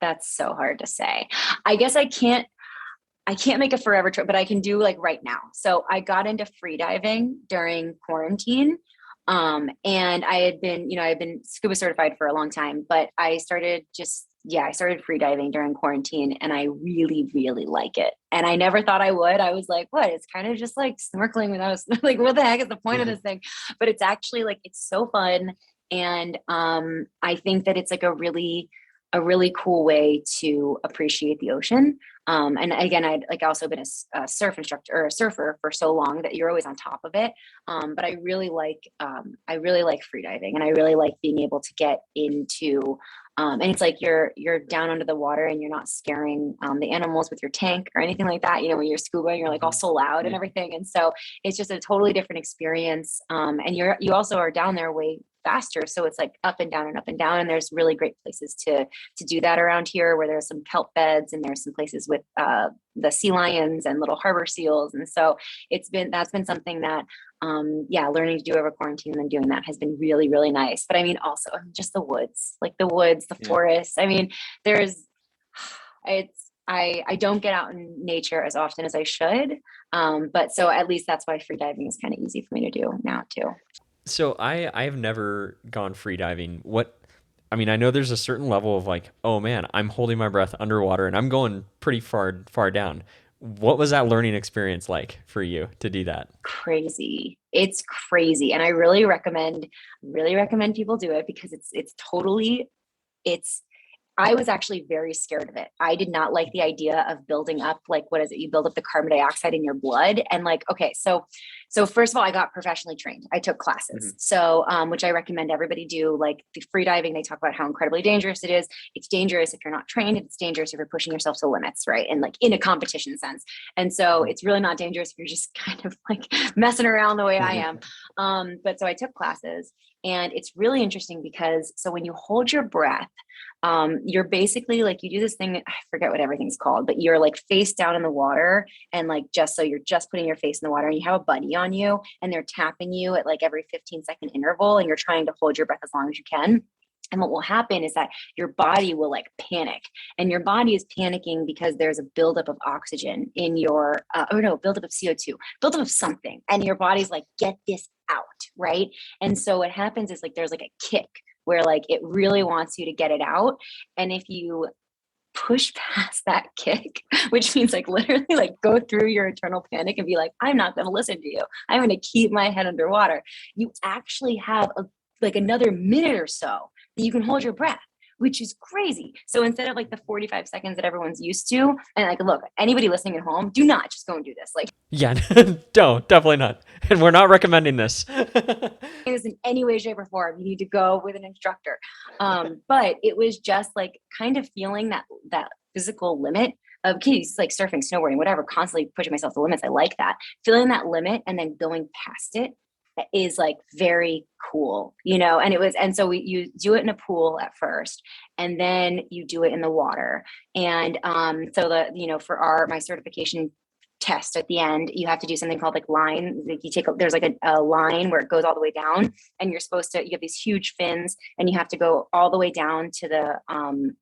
that's so hard to say. I guess I can't make a forever trip, but I can do right now. So I got into freediving during quarantine. And I've been scuba certified for a long time, but I started freediving during quarantine, and I really, really like it. And I never thought I would. I was like, what? It's kind of just snorkeling when I was what the heck is the point of this thing? But it's actually it's so fun. And I think that it's a really cool way to appreciate the ocean. And again, I'd also been a surf instructor or a surfer for so long that you're always on top of it. But I really like freediving, and I really like being able to get into, and it's you're down under the water and you're not scaring the animals with your tank or anything like that. When you're scuba, you're all so loud and everything. And so it's just a totally different experience. And you also are down there way faster. So it's up and down and up and down. And there's really great places to do that around here, where there's some kelp beds and there's some places with the sea lions and little harbor seals. And so that's been something that, learning to do over quarantine and then doing that has been really, really nice. But also just the woods, the forest. I don't get out in nature as often as I should. But so at least that's why freediving is kind of easy for me to do now too. So I have never gone freediving. I know there's a certain level of oh man, I'm holding my breath underwater and I'm going pretty far down. What was that learning experience like for you to do that? Crazy. It's crazy. And I really recommend people do it, because I was actually very scared of it. I did not like the idea of building up, what is it? You build up the carbon dioxide in your blood. And okay, so first of all, I got professionally trained. I took classes. Mm-hmm. So, which I recommend everybody do. The freediving, they talk about how incredibly dangerous it is. It's dangerous if you're not trained. It's dangerous if you're pushing yourself to limits, right? And in a competition sense. And so it's really not dangerous if you're just kind of messing around the way I am. But so I took classes, and it's really interesting because so when you hold your breath, you're basically you do this thing, I forget what everything's called, but you're face down in the water, and so you're just putting your face in the water, and you have a buddy on you, and they're tapping you at every 15-second interval, and you're trying to hold your breath as long as you can. And what will happen is that your body will like panic, and your body is panicking because there's a buildup of oxygen in your, buildup of CO2, buildup of something. And your body's like, get this out. Right. And so what happens is like, there's like a kick where like, it really wants you to get it out. And if you push past that kick, which means like literally like go through your internal panic and be like, I'm not going to listen to you. I'm going to keep my head underwater. You actually have like another minute or so that you can hold your breath, which is crazy. So instead of like the 45 seconds that everyone's used to, and like, look, anybody listening at home, do not just go and do this. Like, yeah, don't, definitely not. And we're not recommending this. this in any way, shape, or form. You need to go with an instructor. But it was just like kind of feeling that physical limit of kids, like surfing, snowboarding, whatever, constantly pushing myself to limits. I like that. Feeling that limit and then going past it is like very cool, and so you do it in a pool at first, and then you do it in the water. And so for my certification test at the end, you have to do something called like line. Like there's like a line where it goes all the way down, and you have these huge fins, and you have to go all the way down to the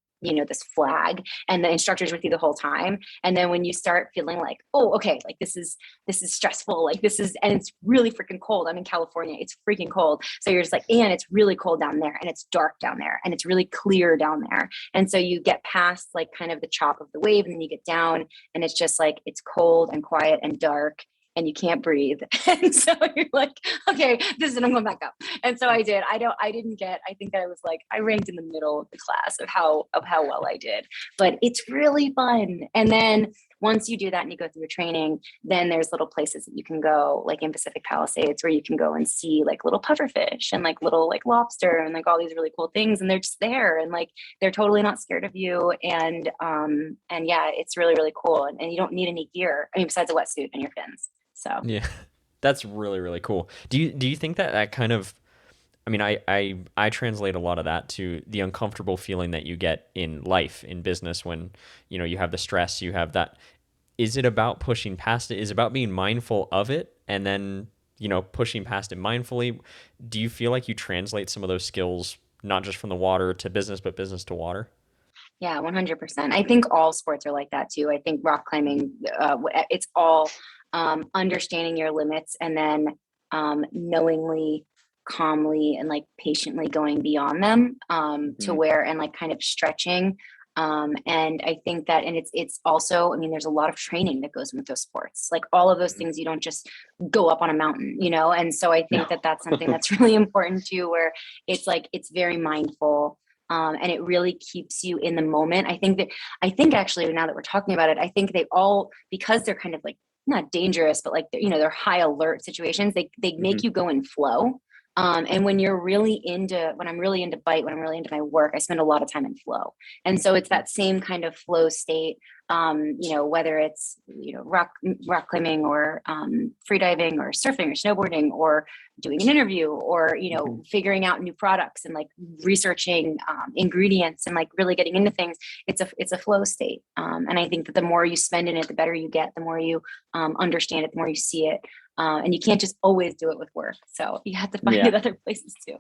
this flag, and the instructor's with you the whole time. And then when you start feeling like, oh, okay, like this is stressful, like and it's really freaking cold. I'm in California. It's freaking cold. So you're just like, and it's really cold down there, and it's dark down there, and it's really clear down there. And so you get past like kind of the chop of the wave, and then you get down, and it's just like, it's cold and quiet and dark, and you can't breathe. And so you're like, okay, this is it, I'm going back up. And so I did. I think that I was like, I ranked in the middle of the class of how well I did, but it's really fun. And then once you do that and you go through your training, then there's little places that you can go, like in Pacific Palisades, where you can go and see like little pufferfish and like little like lobster and like all these really cool things. And they're just there, and like, they're totally not scared of you. And yeah, it's really, really cool. And you don't need any gear. I mean, besides a wetsuit and your fins. So yeah, that's really, really cool. Do you think that kind of, I mean, I translate a lot of that to the uncomfortable feeling that you get in life, in business, when, you have the stress, you have that. Is it about pushing past it? Is it about being mindful of it and then, pushing past it mindfully? Do you feel like you translate some of those skills, not just from the water to business, but business to water? Yeah, 100%. I think all sports are like that too. I think rock climbing, it's all understanding your limits, and then knowingly, calmly, and like patiently going beyond them to where, and like kind of stretching. And I think that, and it's also, I mean, there's a lot of training that goes with those sports, like all of those things. You don't just go up on a mountain, and so I think that that's something that's really important too, where it's like, it's very mindful. And it really keeps you in the moment. I think actually, now that we're talking about it, I think they all, because they're kind of like not dangerous, but like, they're high alert situations. They make you go in flow. And when I'm really into bite, when I'm really into my work, I spend a lot of time in flow. And so it's that same kind of flow state, whether it's, rock climbing or freediving or surfing or snowboarding or doing an interview or, figuring out new products and like researching ingredients and like really getting into things. It's a flow state. And I think that the more you spend in it, the better you get, the more you understand it, the more you see it. And you can't just always do it with work. So you have to find it other places too.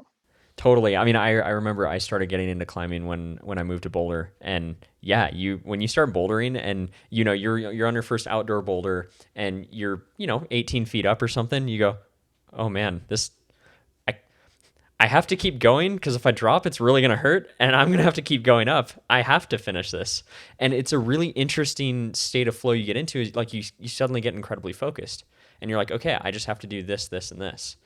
Totally. I mean, I remember I started getting into climbing when I moved to Boulder, and yeah, when you start bouldering and you're on your first outdoor boulder and you're 18 feet up or something, you go, oh man, I have to keep going, because if I drop, it's really going to hurt, and I'm going to have to keep going up. I have to finish this. And it's a really interesting state of flow you get into. Like you suddenly get incredibly focused, and you're like, okay, I just have to do this, this, and this.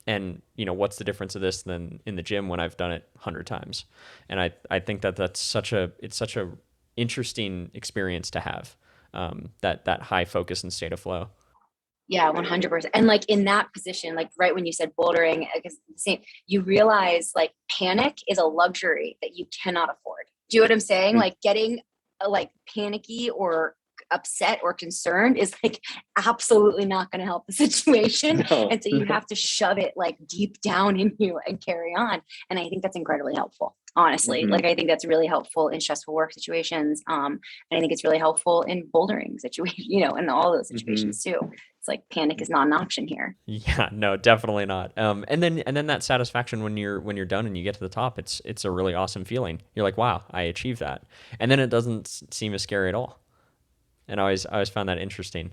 And, what's the difference of this than in the gym when I've done it 100 times? And I think it's such a interesting experience to have, that high focus and state of flow. Yeah, 100%. And like in that position, like right when you said bouldering, I guess you realize like panic is a luxury that you cannot afford. Do you know what I'm saying? Like getting like panicky or upset or concerned is like absolutely not going to help the situation. No. And so you have to shove it like deep down in you and carry on. And I think that's incredibly helpful, honestly. Like, I think that's really helpful in stressful work situations. And I think it's really helpful in bouldering situations, in all those situations too. It's like panic is not an option here. Yeah, no, definitely not. And then that satisfaction when you're done and you get to the top, it's a really awesome feeling. You're like, wow, I achieved that. And then it doesn't seem as scary at all. And I always found that interesting.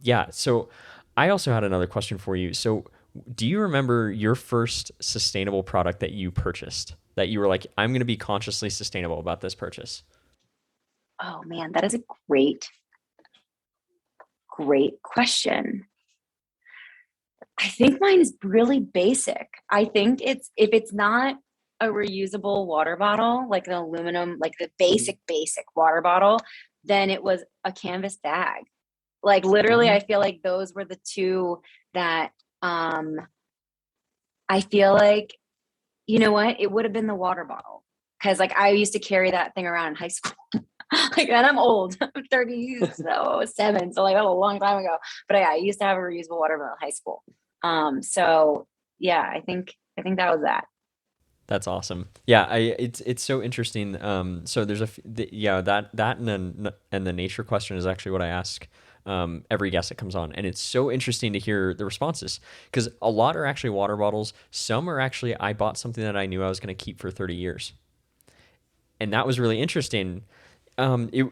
Yeah. So I also had another question for you. So do you remember your first sustainable product that you purchased that you were like, I'm going to be consciously sustainable about this purchase? Oh man, that is a great question. I think mine is really basic. I think if it's not a reusable water bottle, like an aluminum, like the basic water bottle, then it was a canvas bag. Like literally, I feel like those were the two that I feel like, you know what, it would have been the water bottle. Cause like I used to carry that thing around in high school. Like, and I'm old, I'm 37, so like that was a long time ago. But I used to have a reusable water bottle in high school. So yeah, I think that was that. That's awesome. Yeah, it's so interesting. So there's that and the nature question is actually what I ask every guest that comes on, and it's so interesting to hear the responses because a lot are actually water bottles. Some are actually I bought something that I knew I was going to keep for 30 years, and that was really interesting. It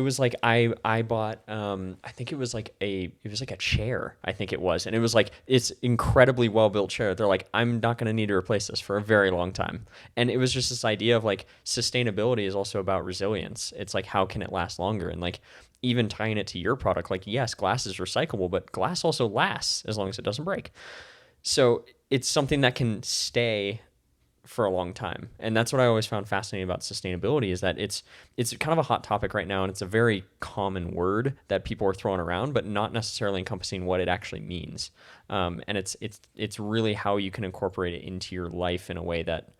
was like I bought I think it was like a chair, I think it was, and it was like it's incredibly well built chair. They're like, I'm not going to need to replace this for a very long time. And it was just this idea of like sustainability is also about resilience. It's like how can it last longer, and like even tying it to your product, like yes, glass is recyclable, but glass also lasts as long as it doesn't break. So it's something that can stay for a long time. And that's what I always found fascinating about sustainability is that it's kind of a hot topic right now, and it's a very common word that people are throwing around, but not necessarily encompassing what it actually means. And it's really how you can incorporate it into your life in a way that,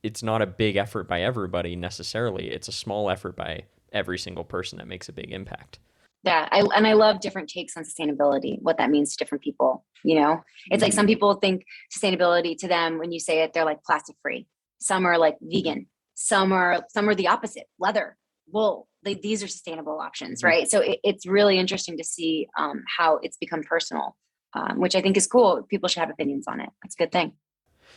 it's not a big effort by everybody necessarily. It's a small effort by every single person that makes a big impact. Yeah. I love different takes on sustainability, what that means to different people. It's like some people think sustainability to them, when you say it, they're like plastic free. Some are like vegan. Some are the opposite, leather, wool. These are sustainable options, right? So it's really interesting to see how it's become personal, which I think is cool. People should have opinions on it. It's a good thing.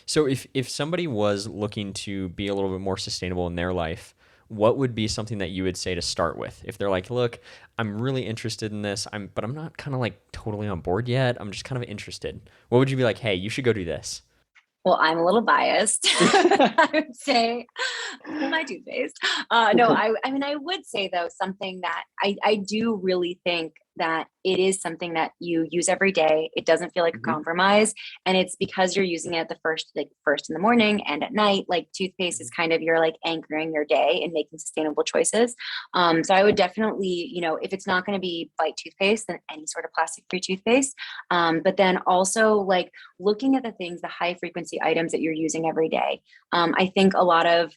So if somebody was looking to be a little bit more sustainable in their life, what would be something that you would say to start with? If they're like, look, I'm really interested in this, but I'm not kind of like totally on board yet. I'm just kind of interested. What would you be like, hey, you should go do this? Well, I'm a little biased. I would say my toothpaste. No, I mean, I would say though, something that I do really think that it is something that you use every day. It doesn't feel like a compromise. And it's because you're using it the first in the morning and at night. Like toothpaste is kind of your like anchoring your day and making sustainable choices. So I would definitely, if it's not going to be bite toothpaste, then any sort of plastic-free toothpaste. But then also like looking at the high frequency items that you're using every day. I think a lot of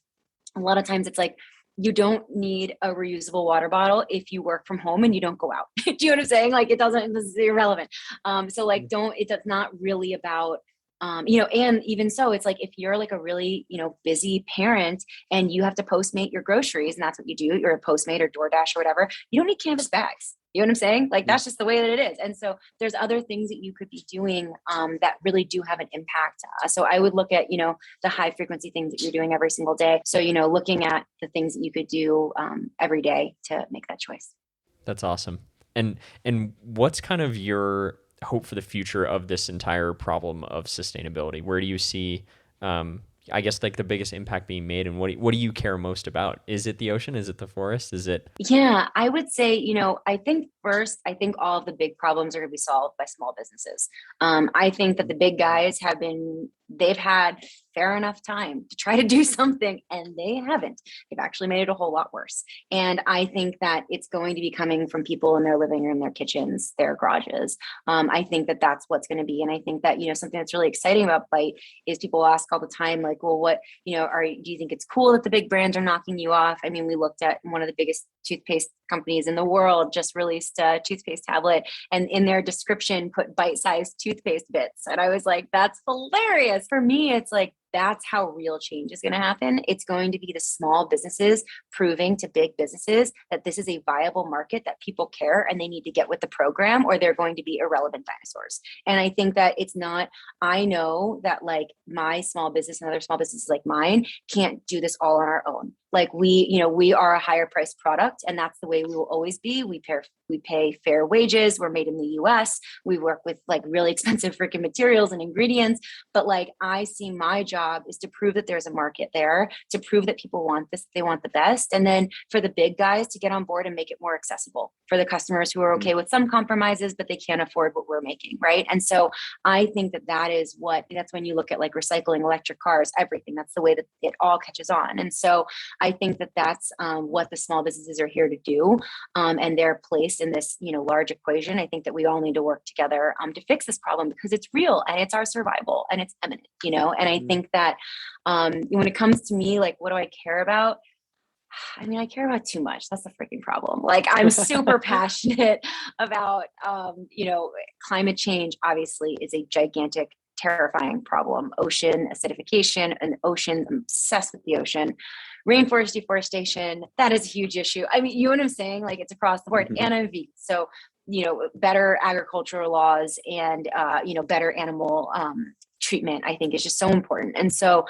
times it's like, you don't need a reusable water bottle if you work from home and you don't go out. Do you know what I'm saying? Like this is irrelevant. So like, it's not really about, and even so, it's like, if you're like a really, busy parent and you have to Postmate your groceries and that's what you do, you're a Postmate or DoorDash or whatever, you don't need canvas bags. You know what I'm saying? Like, that's just the way that it is. And so there's other things that you could be doing that really do have an impact. So I would look at, the high frequency things that you're doing every single day. So, looking at the things that you could do every day to make that choice. That's awesome. And what's kind of your hope for the future of this entire problem of sustainability? Where do you see, I guess, like the biggest impact being made, and what do you care most about? Is it the ocean? Is it the forest? Is it? Yeah, I would say, I think all of the big problems are going to be solved by small businesses. I think that the big guys they've had fair enough time to try to do something, and they haven't. They've actually made it a whole lot worse. And I think that it's going to be coming from people in their living room, their kitchens, their garages. I think that that's what's going to be. And I think that, something that's really exciting about Bite is people ask all the time, like, well, what, do you think it's cool that the big brands are knocking you off? I mean, we looked at one of the biggest toothpaste companies in the world just released a toothpaste tablet, and in their description put bite-sized toothpaste bits. And I was like, that's hilarious. For me, it's like, that's how real change is going to happen. It's going to be the small businesses proving to big businesses that this is a viable market, that people care and they need to get with the program, or they're going to be irrelevant dinosaurs. And I think that it's not, I know that like my small business and other small businesses like mine can't do this all on our own. Like we are a higher priced product, and that's the way we will always be. We pay fair wages. We're made in the US. We work with like really expensive freaking materials and ingredients. But like, I see my job is to prove that there's a market there, to prove that people want this, they want the best. And then for the big guys to get on board and make it more accessible for the customers who are okay with some compromises, but they can't afford what we're making. Right. And so I think that that's when you look at like recycling, electric cars, everything. That's the way that it all catches on. And so I think that that's what the small businesses are here to do, and their place in this, large equation. I think that we all need to work together to fix this problem, because it's real and it's our survival and it's imminent, and I think that when it comes to me, like, what do I care about? I mean, I care about too much. That's the freaking problem. Like, I'm super passionate about, climate change obviously is a gigantic, terrifying problem. Ocean acidification, and ocean, I'm obsessed with the ocean. Rainforest deforestation, that is a huge issue. I mean, you know what I'm saying? Like, it's across the board. Mm-hmm. And I'm vegan. So, better agricultural laws and, better animal treatment, I think, is just so important. And so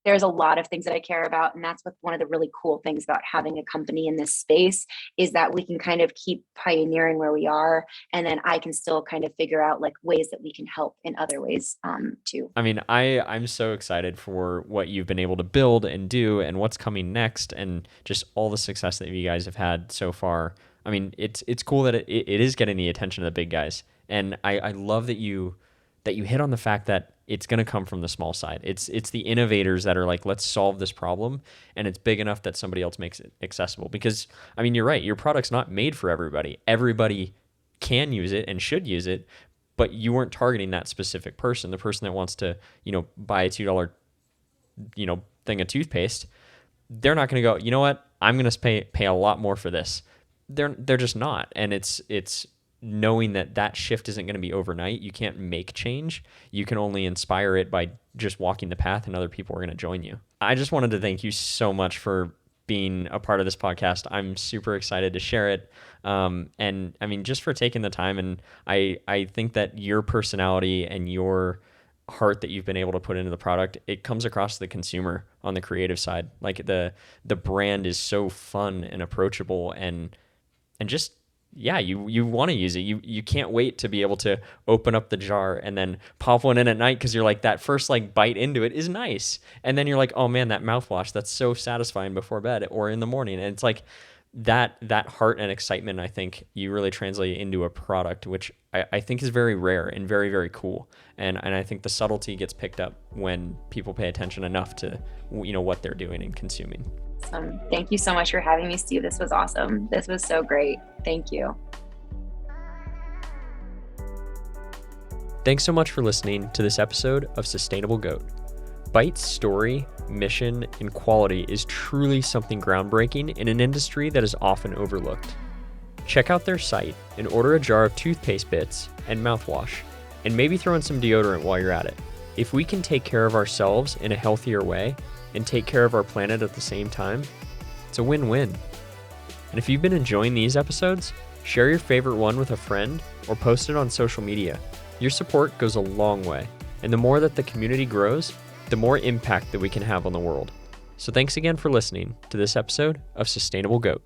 there's a lot of things that I care about. And that's one of the really cool things about having a company in this space, is that we can kind of keep pioneering where we are. And then I can still kind of figure out like ways that we can help in other ways too. I mean, I'm so excited for what you've been able to build and do and what's coming next, and just all the success that you guys have had so far. I mean, it's cool that it is getting the attention of the big guys. And I love that you hit on the fact that it's going to come from the small side. It's the innovators that are like, let's solve this problem, and it's big enough that somebody else makes it accessible. Because, I mean, you're right. Your product's not made for everybody. Everybody can use it and should use it, but you weren't targeting that specific person, the person that wants to, buy a $2, thing of toothpaste. They're not going to go, you know what? I'm going to pay a lot more for this. They're just not. And it's knowing that shift isn't going to be overnight. You can't make change. You can only inspire it by just walking the path, and other people are going to join you. I just wanted to thank you so much for being a part of this podcast. I'm super excited to share it. And I mean, just for taking the time. And I think that your personality and your heart that you've been able to put into the product, it comes across to the consumer on the creative side. Like the brand is so fun and approachable, and just, yeah, you want to use it. You can't wait to be able to open up the jar and then pop one in at night, because you're like, that first like bite into it is nice, and then you're like, oh man, that mouthwash, that's so satisfying before bed or in the morning. And it's like that heart and excitement, I think you really translate into a product, which I think is very rare and very, very cool. And I think the subtlety gets picked up when people pay attention enough to what they're doing and consuming. Thank you so much for having me, Steve. This was awesome. This was so great. Thank you. Thanks so much for listening to this episode of Sustainable Goat. Byte's story, mission, and quality is truly something groundbreaking in an industry that is often overlooked. Check out their site and order a jar of toothpaste bits and mouthwash, and maybe throw in some deodorant while you're at it. If we can take care of ourselves in a healthier way and take care of our planet at the same time, it's a win-win. And if you've been enjoying these episodes, share your favorite one with a friend or post it on social media. Your support goes a long way, and the more that the community grows, the more impact that we can have on the world. So thanks again for listening to this episode of Sustainable Goat.